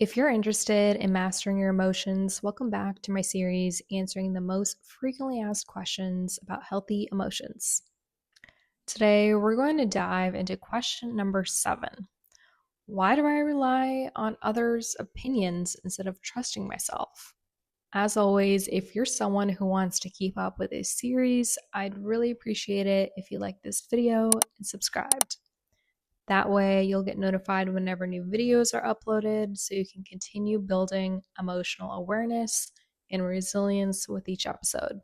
If you're interested in mastering your emotions, welcome back to my series answering the most frequently asked questions about healthy emotions. Today, we're going to dive into question number 7. Why do I rely on others' opinions instead of trusting myself? As always, if you're someone who wants to keep up with this series, I'd really appreciate it if you like this video and subscribed. That way, you'll get notified whenever new videos are uploaded so you can continue building emotional awareness and resilience with each episode.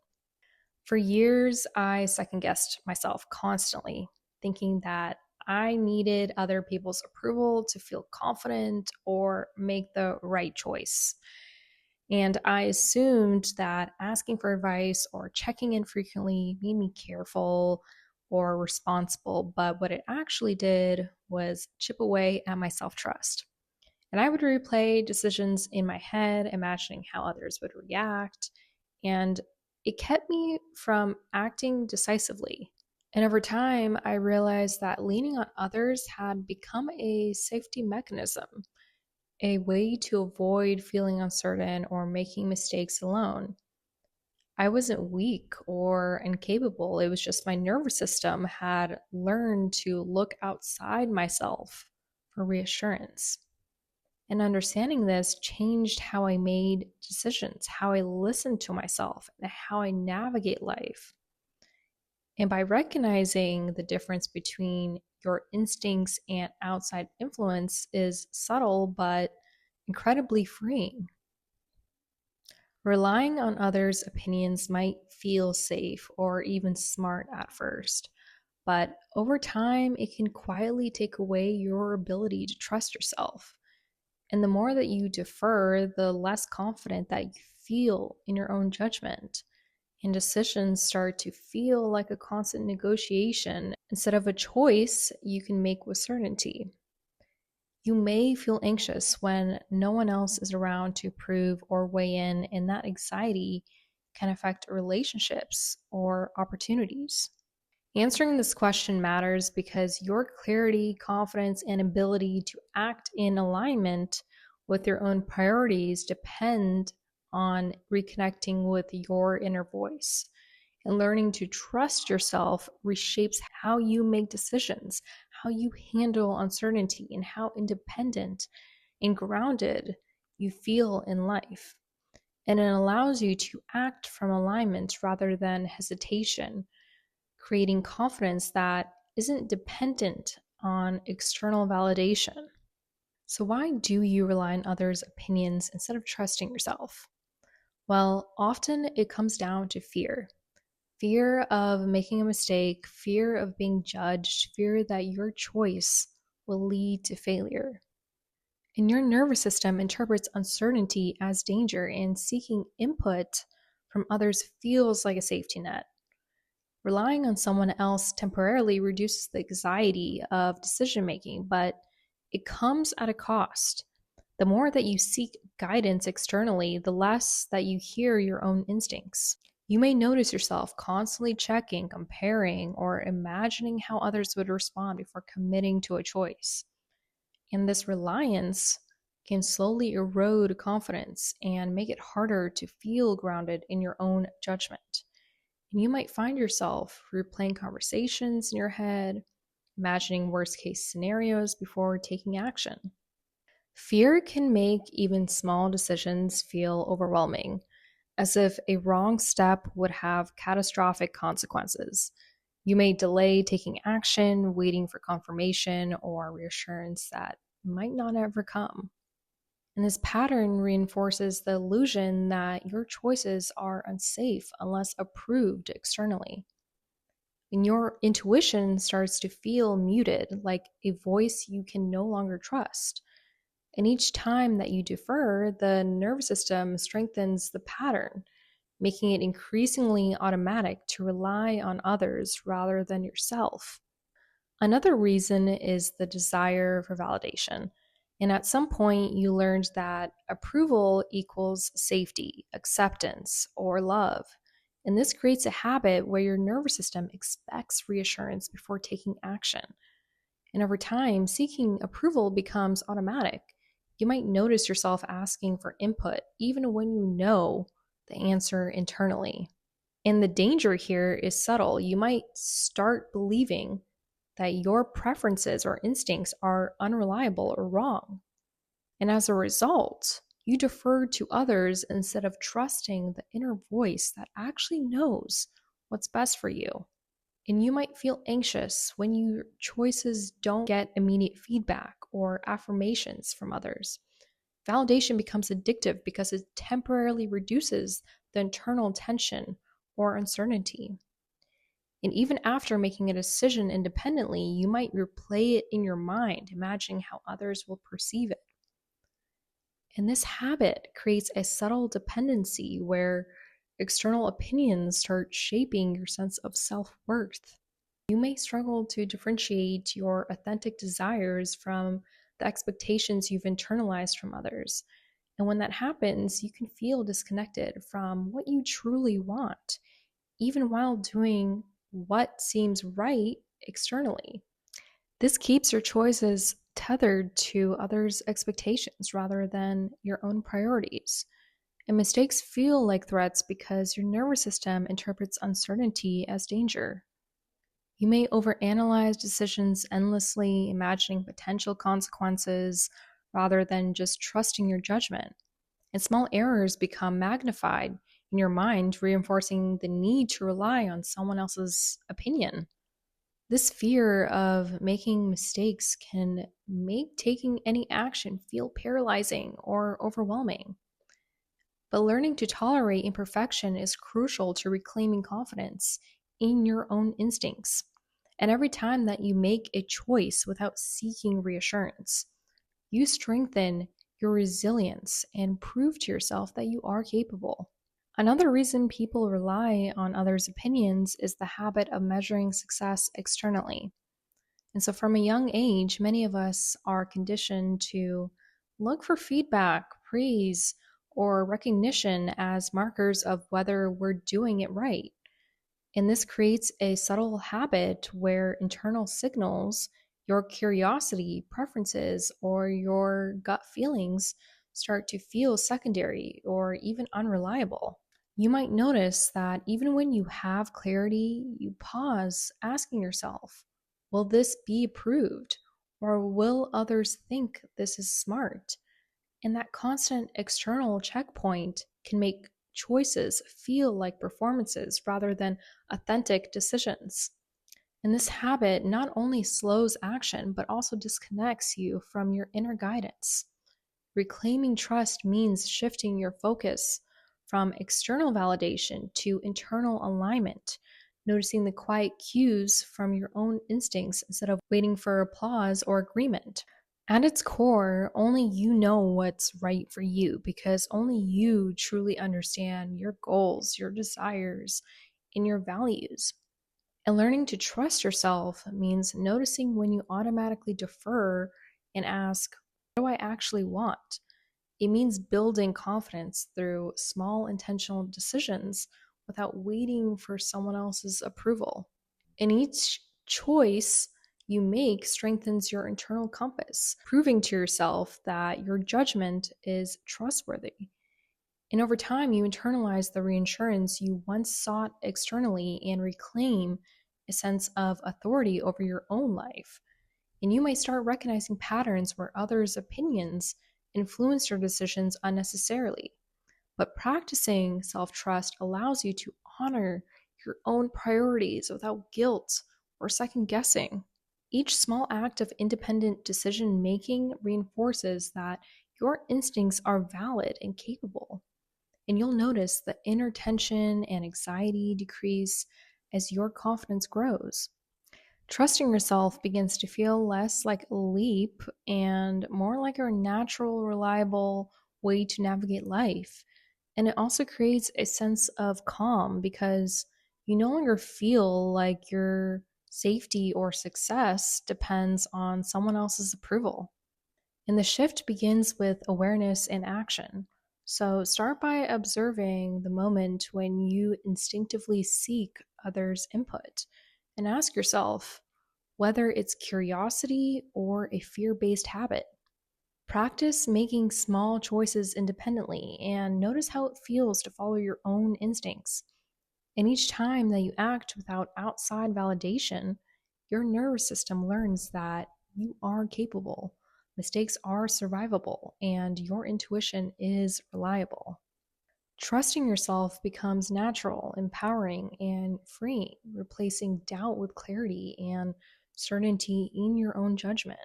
For years, I second guessed myself constantly, thinking that I needed other people's approval to feel confident or make the right choice. And I assumed that asking for advice or checking in frequently made me careful or responsible. But what it actually did was chip away at my self trust. And I would replay decisions in my head, imagining how others would react. And it kept me from acting decisively. And over time, I realized that leaning on others had become a safety mechanism, a way to avoid feeling uncertain or making mistakes alone. I wasn't weak or incapable. It was just my nervous system had learned to look outside myself for reassurance. And understanding this changed how I made decisions, how I listened to myself, and how I navigate life. And by recognizing the difference between your instincts and outside influence is subtle but incredibly freeing. Relying on others' opinions might feel safe or even smart at first, but over time, it can quietly take away your ability to trust yourself. And the more that you defer, the less confident that you feel in your own judgment. And decisions start to feel like a constant negotiation instead of a choice you can make with certainty. You may feel anxious when no one else is around to approve or weigh in, and that anxiety can affect relationships or opportunities. Answering this question matters because your clarity, confidence, and ability to act in alignment with your own priorities depend on reconnecting with your inner voice. And learning to trust yourself reshapes how you make decisions, how you handle uncertainty, and how independent and grounded you feel in life. And it allows you to act from alignment rather than hesitation, creating confidence that isn't dependent on external validation. So, why do you rely on others' opinions instead of trusting yourself? Well, often it comes down to fear of making a mistake, fear of being judged, fear that your choice will lead to failure. And your nervous system interprets uncertainty as danger, and seeking input from others feels like a safety net. Relying on someone else temporarily reduces the anxiety of decision making, but it comes at a cost. The more that you seek guidance externally, the less that you hear your own instincts. You may notice yourself constantly checking, comparing, or imagining how others would respond before committing to a choice. And this reliance can slowly erode confidence and make it harder to feel grounded in your own judgment. And you might find yourself replaying conversations in your head, imagining worst case scenarios before taking action. Fear can make even small decisions feel overwhelming, as if a wrong step would have catastrophic consequences. You may delay taking action, waiting for confirmation or reassurance that might not ever come. And this pattern reinforces the illusion that your choices are unsafe unless approved externally. And your intuition starts to feel muted, like a voice you can no longer trust. And each time that you defer, the nervous system strengthens the pattern, making it increasingly automatic to rely on others rather than yourself. Another reason is the desire for validation. And at some point, you learned that approval equals safety, acceptance, or love. And this creates a habit where your nervous system expects reassurance before taking action. And over time, seeking approval becomes automatic. You might notice yourself asking for input even when you know the answer internally. And the danger here is subtle. You might start believing that your preferences or instincts are unreliable or wrong. And as a result, you defer to others instead of trusting the inner voice that actually knows what's best for you. And you might feel anxious when your choices don't get immediate feedback or affirmations from others. Validation becomes addictive because it temporarily reduces the internal tension or uncertainty. And even after making a decision independently, you might replay it in your mind, imagining how others will perceive it. And this habit creates a subtle dependency where external opinions start shaping your sense of self worth. You may struggle to differentiate your authentic desires from the expectations you've internalized from others. And when that happens, you can feel disconnected from what you truly want, even while doing what seems right externally. This keeps your choices tethered to others' expectations rather than your own priorities. And mistakes feel like threats because your nervous system interprets uncertainty as danger. You may overanalyze decisions endlessly, imagining potential consequences rather than just trusting your judgment. And small errors become magnified in your mind, reinforcing the need to rely on someone else's opinion. This fear of making mistakes can make taking any action feel paralyzing or overwhelming. But learning to tolerate imperfection is crucial to reclaiming confidence in your own instincts. And every time that you make a choice without seeking reassurance, you strengthen your resilience and prove to yourself that you are capable. Another reason people rely on others' opinions is the habit of measuring success externally. And so, from a young age, many of us are conditioned to look for feedback, praise, or recognition as markers of whether we're doing it right. And this creates a subtle habit where internal signals, your curiosity, preferences, or your gut feelings start to feel secondary or even unreliable. You might notice that even when you have clarity, you pause asking yourself, will this be approved? Or will others think this is smart? And that constant external checkpoint can make choices feel like performances rather than authentic decisions. And this habit not only slows action, but also disconnects you from your inner guidance. Reclaiming trust means shifting your focus from external validation to internal alignment, noticing the quiet cues from your own instincts instead of waiting for applause or agreement. At its core, only you know what's right for you because only you truly understand your goals, your desires, and your values. And learning to trust yourself means noticing when you automatically defer and ask, what do I actually want? It means building confidence through small intentional decisions without waiting for someone else's approval. And each choice you make strengthens your internal compass, proving to yourself that your judgment is trustworthy. And over time, you internalize the reassurance you once sought externally and reclaim a sense of authority over your own life. And you may start recognizing patterns where others' opinions influence your decisions unnecessarily. But practicing self trust allows you to honor your own priorities without guilt or second guessing. Each small act of independent decision making reinforces that your instincts are valid and capable. And you'll notice the inner tension and anxiety decrease as your confidence grows. Trusting yourself begins to feel less like a leap and more like a natural, reliable way to navigate life. And it also creates a sense of calm because you no longer feel like your safety or success depends on someone else's approval. And the shift begins with awareness and action. So start by observing the moment when you instinctively seek others' input and ask yourself whether it's curiosity or a fear based habit. Practice making small choices independently and notice how it feels to follow your own instincts. And each time that you act without outside validation, your nervous system learns that you are capable, mistakes are survivable, and your intuition is reliable. Trusting yourself becomes natural, empowering, and freeing, replacing doubt with clarity and certainty in your own judgment.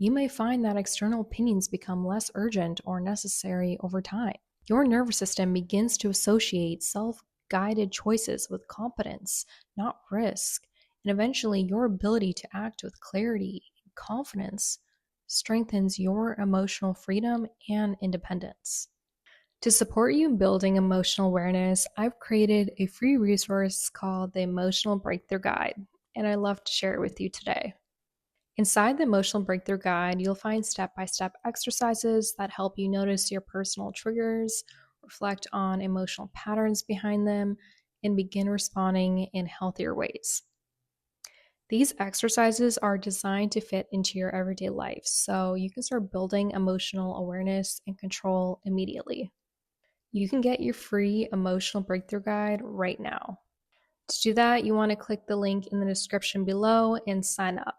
You may find that external opinions become less urgent or necessary over time. Your nervous system begins to associate self guided choices with competence, not risk, and eventually your ability to act with clarity and confidence strengthens your emotional freedom and independence. To support you in building emotional awareness, I've created a free resource called the Emotional Breakthrough Guide, and I'd love to share it with you today. Inside the Emotional Breakthrough Guide, you'll find step by step exercises that help you notice your personal triggers, reflect on emotional patterns behind them, and begin responding in healthier ways. These exercises are designed to fit into your everyday life, so you can start building emotional awareness and control immediately. You can get your free Emotional Breakthrough Guide right now. To do that, you want to click the link in the description below and sign up.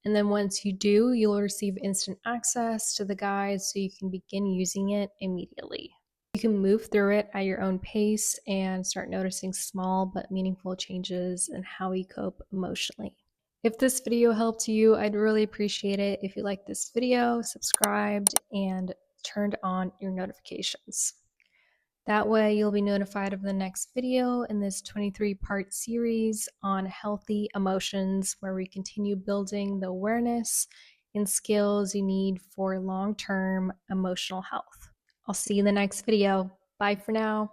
And then once you do, you'll receive instant access to the guide so you can begin using it immediately. You can move through it at your own pace and start noticing small but meaningful changes in how we cope emotionally. If this video helped you, I'd really appreciate it if you liked this video, subscribed, and turned on your notifications. That way, you'll be notified of the next video in this 23-part series on healthy emotions, where we continue building the awareness and skills you need for long-term emotional health. I'll see you in the next video. Bye for now.